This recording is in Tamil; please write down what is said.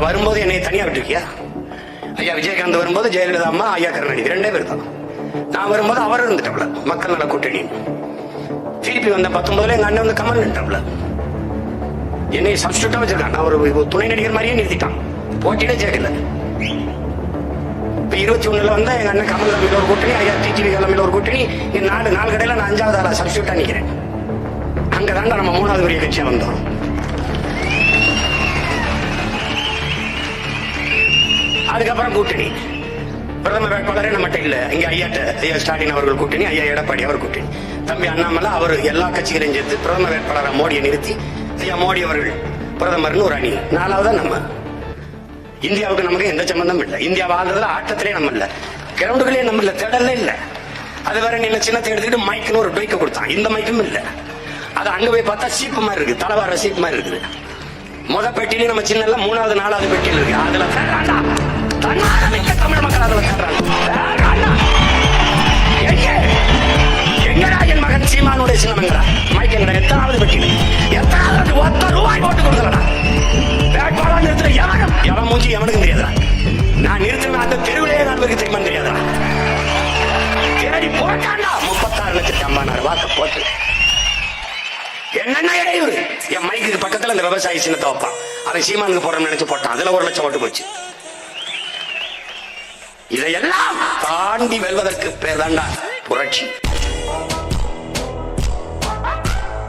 நான் வரும்போது என்னை தனியா விட்டுருக்கியா? ஐயா விஜயகாந்த் வரும்போது ஜெயலலிதா அம்மா, ஐயா கருணாநிதி 2 பேர் தான். நான் வரும்போது அவர் இருந்துட்டவள மக்கள் நல கூட்டணி. திருப்பி வந்த 19 எங்க அண்ணன் வந்து கமல் நின்றவள. என்னை சப்ஸ்டியூட்டா வச்சிருக்கான். நான் ஒரு துணை நடிகர் மாதிரியே நிறுத்திட்டான். போட்டியிட ஜெயல. இப்ப 21 வந்தா எங்க அண்ணன் கமல் தலைமையில் ஒரு கூட்டணி, ஐயா டிடிவி தலைமையில் ஒரு கூட்டணி. நாலு கடையில நான் 5வது ஆளா சப்ஸ்டியூட்டா நிக்கிறேன். அங்கதாண்டா நம்ம 3வது பெரிய கட்சியா வந்தோம். அதுக்கப்புறம் கூட்டணி பிரதமர் வேட்பாளரே நம்மகிட்ட இல்ல. இங்க ஐயா ஸ்டாலின் அவர்கள் கூட்டணி, ஐயா எடப்பாடி அவர் கூட்டணி, தம்பி அண்ணாமலை அவர் எல்லா கட்சிகளையும் சேர்த்து பிரதமர் வேட்பாளராக மோடியை நிறுத்தி ஐயா மோடி அவர்கள் பிரதமர்னு ஒரு அணி. 4வதா நம்ம. இந்தியாவுக்கு நமக்கு எந்த சம்பந்தம் இல்லை. இந்தியா வாழ்றதுல ஆட்டத்திலே நம்ம இல்ல, கிரவுண்டுகளே நம்ம இல்ல, திடல்ல இல்ல. அது வேற நீங்க சின்னத்தை எடுத்துக்கிட்டு மைக்குன்னு ஒரு டொய்க்க கொடுத்தான். இந்த மைக்கும் இல்ல. அது அங்க போய் பார்த்தா சீப்பு மாதிரி இருக்கு, தலைவார சீப்பு மாதிரி இருக்குது. முத பெட்டியில நம்ம சின்ன 3வது 4வது பெட்டியில் இருக்கு. அதுல தன்னாரமிக்க தமிழ் மக்கள் அதுல எங்கடா என் மகன் சீமானுடைய சின்னமங்கடா மைக் எங்கடா? எத்தனாவது பெட்டியில? எத்தனாவது? 10 ரூபாய் போட்டு கொடுக்கலடா. வேட்பாளர் நிறுத்தின எவன் மூஞ்சி எவனுக்கும் தெரியாதா? நான் நிறுத்தின அந்த தெருவிலேயே 4 பேருக்கு தெரியுமா தெரியாதா? தேடி போட்டாண்டா 36,50,000 வாக்கு போட்டு. என்னென்ன இடையூறு? என் மைக்கு பக்கத்துல அந்த விவசாயி சின்னத்தை வைப்பான். அதை சீமானுக்கு போறோம்னு நினைச்சு போட்டான். அதுல 1 லட்சம் ஓட்டு போச்சு. இதையெல்லாம் தாண்டி வெல்வதற்கு பேர் தாண்டா புரட்சி.